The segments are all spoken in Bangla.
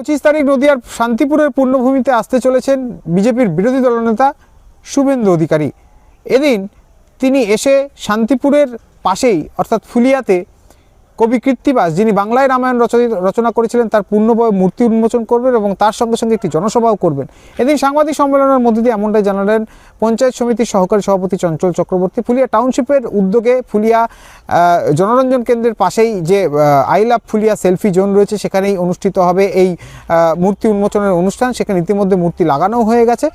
25 তারিখ নদিয়ার শান্তিপুরের পূর্ণভূমিতে আসতে চলেছেন বিজেপির বিরোধী দলনেতা শুভেন্দু অধিকারী। এদিন তিনি এসে শান্তিপুরের পাশেই অর্থাৎ ফুলিয়াতে কবি কৃত্তিবাস, যিনি বাংলায় রামায়ণ রচনা করেছিলেন, তার পূর্ণবয় মূর্তি উন্মোচন করবেন এবং তার সঙ্গে সঙ্গে একটি জনসভাও করবেন। এদিন সাংবাদিক সম্মেলনের মধ্যে দিয়ে এমনটাই জানালেন পঞ্চায়েত সমিতির সহকারী সভাপতি চঞ্চল চক্রবর্তী। ফুলিয়া টাউনশিপের উদ্যোগে ফুলিয়া জনরঞ্জন কেন্দ্রের পাশেই যে I love Phulia selfie zone রয়েছে, সেখানেই অনুষ্ঠিত হবে এই মূর্তি উন্মোচনের অনুষ্ঠান। সেখানে ইতিমধ্যে মূর্তি লাগানো হয়ে গেছে,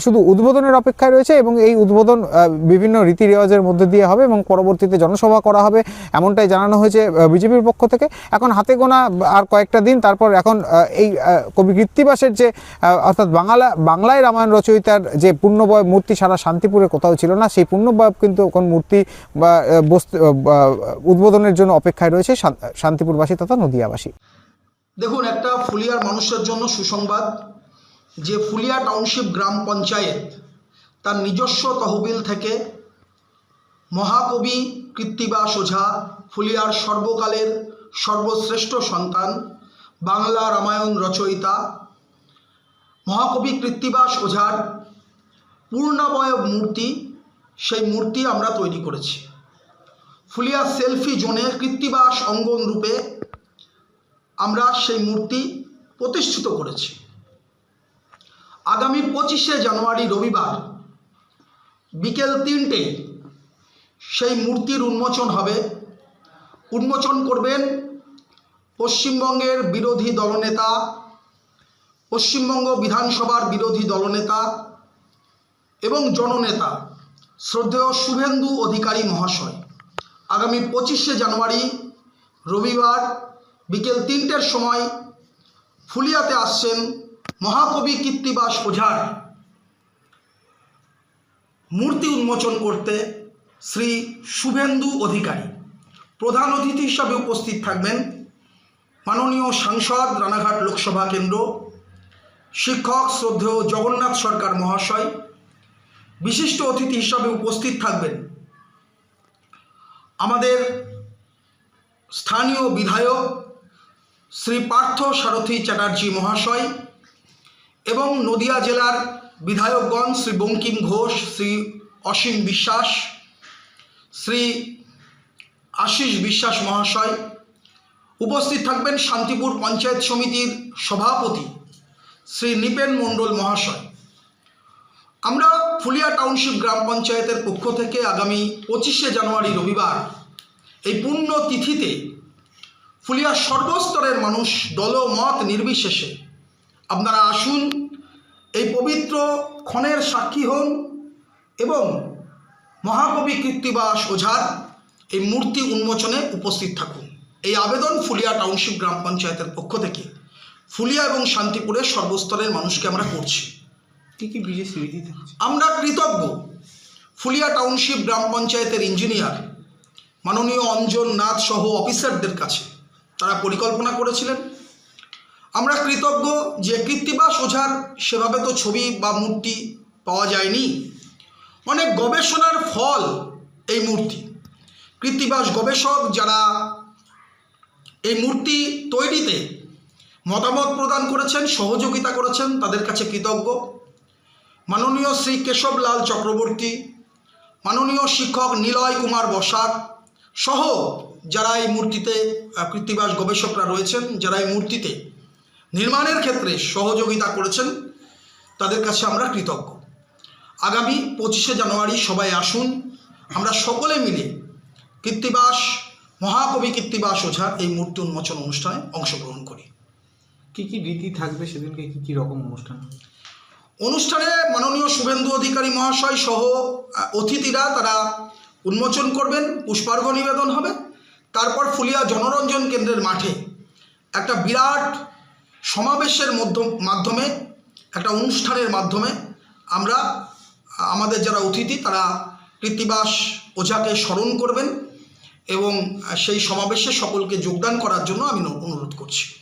শুধু উদ্বোধনের অপেক্ষায় রয়েছে এবং এই উদ্বোধন বিভিন্ন রীতি রেওয়াজের মধ্যে দিয়ে হবে এবং পরবর্তীতে জনসভা করা হবে, এমনটাই জানানো হয়েছে বিজেপির পক্ষ থেকে। এখন হাতে গোনা আর কয়েকটা দিন, তারপর এখন এই কবি কৃত্তিবাসের যে অর্থাৎ বাংলায় রামায়ণ রচয়িতার যে পূর্ণবয় মূর্তি সারা শান্তিপুরে কোথাও ছিল না, সেই পূর্ণবয় কিন্তু এখন মূর্তি বা উদ্বোধনের জন্য অপেক্ষায় রয়েছে শান্তিপুরবাসী তথা নদিয়াবাসী। দেখুন, একটা ফুলিয়ার মানুষের জন্য সুসংবাদ যে ফুলিয়া টাউনশিপ গ্রাম পঞ্চায়েত তার নিজস্ব তহবিল থেকে মহাকবি কৃত্তিবাস ওঝা, ফুলিয়ার সর্বকালের সর্বশ্রেষ্ঠ সন্তান, বাংলা রামায়ণ রচয়িতা মহাকবি কৃত্তিবাস ওঝার পূর্ণাবয়ব মূর্তি, সেই মূর্তি আমরা তৈরি করেছি। ফুলিয়া সেলফি জোনে কৃত্তিবাস অঙ্গন রূপে আমরা সেই মূর্তি প্রতিষ্ঠিত করেছি। আগামী 25শে জানুয়ারি রবিবার বিকেল 3টে সেই মূর্তির উন্মোচন হবে। উন্মোচন করবেন পশ্চিমবঙ্গের বিরোধী দলনেতা, পশ্চিমবঙ্গ বিধানসভার বিরোধী দলনেতা এবং জননেতা শ্রদ্ধেয় শুভেন্দু অধিকারী মহাশয়। আগামী 25শে জানুয়ারি রবিবার বিকেল 3টের সময় ফুলিয়াতে আসছেন মহাকবি কৃত্তিবাস ওঝার মূর্তি উন্মোচন করতে শ্রী শুভেন্দু অধিকারী। প্রধান অতিথি হিসাবে উপস্থিত থাকবেন মাননীয় সাংসদ রানাঘাট লোকসভা কেন্দ্র, শিক্ষক শ্রদ্ধেয় জগন্নাথ সরকার মহাশয়। বিশিষ্ট অতিথি হিসাবে উপস্থিত থাকবেন আমাদের স্থানীয় বিধায়ক শ্রী পার্থ সারথী চ্যাটার্জি মহাশয় এবং নদিয়া জেলার বিধায়কগণ শ্রী বঙ্কিম ঘোষ, শ্রী অসীম বিশ্বাস, শ্রী আশিস বিশ্বাস মহাশয়। উপস্থিত থাকবেন শান্তিপুর পঞ্চায়েত সমিতির সভাপতি শ্রী নিপেন মণ্ডল মহাশয়। আমরা ফুলিয়া টাউনশিপ গ্রাম পঞ্চায়েতের পক্ষ থেকে আগামী 25শে জানুয়ারি রবিবার এই পুণ্য তিথিতে ফুলিয়ার সর্বস্তরের মানুষ দলমত নির্বিশেষে আপনারা আসুন, এই পবিত্র ক্ষণের সাক্ষী হন এবং মহাকবি কৃত্তিবাস ওঝার এই মূর্তি উন্মোচনে উপস্থিত থাকুন। এই আবেদন ফুলিয়া টাউনশিপ গ্রাম পঞ্চায়েতের পক্ষ থেকে ফুলিয়া এবং শান্তিপুরের সর্বস্তরের মানুষকে আমরা করছি। আমরা কৃতজ্ঞ ফুলিয়া টাউনশিপ গ্রাম পঞ্চায়েতের ইঞ্জিনিয়ার মাননীয় অঞ্জন নাথ সহ অফিসারদের কাছে। তারা পরিকল্পনা করেছিলেন। আমরা কৃতজ্ঞ যে কৃত্তিবাস ওঝার সেভাবে তো ছবি বা মূর্তি পাওয়া যায়নি, অনেক গবেষণার ফল এই মূর্তি। কৃত্তিবাস গবেষক যারা এই মূর্তি তৈরিতে মতামত প্রদান করেছেন, সহযোগিতা করেছেন, তাদের কাছে কৃতজ্ঞ। মাননীয় শ্রী কেশবলাল চক্রবর্তী, মাননীয় শিক্ষক নিলয় কুমার বসাক সহ যারা এই মূর্তিতে কৃত্তিবাস গবেষকরা রয়েছেন, যারা এই মূর্তিতে নির্মাণের ক্ষেত্রে সহযোগিতা করেছেন, তাদের কাছে আমরা কৃতজ্ঞ। আগামী 25শে জানুয়ারি সবাই আসুন, আমরা সকলে মিলে কৃত্তিবাস, মহাকবি কৃত্তিবাস ওঝার এই মূর্তি উন্মোচন অনুষ্ঠানে অংশগ্রহণ করি। কি কি রীতি থাকবে সেদিনকে, কি রকম অনুষ্ঠানে মাননীয় শুভেন্দু অধিকারী মহাশয় সহ অতিথিরা তারা উন্মোচন করবেন, পুষ্পার্ঘ্য নিবেদন হবে। তারপর ফুলিয়া জনরঞ্জন কেন্দ্রের মাঠে একটা বিরাট সমাবেশের মাধ্যমে, একটা অনুষ্ঠানের মাধ্যমে আমরা আমাদের যারা অতিথি তারা কৃত্তিবাস ওঝাকে স্মরণ করবেন এবং সেই সমাবেশে সকলকে যোগদান করার জন্য আমি অনুরোধ করছি।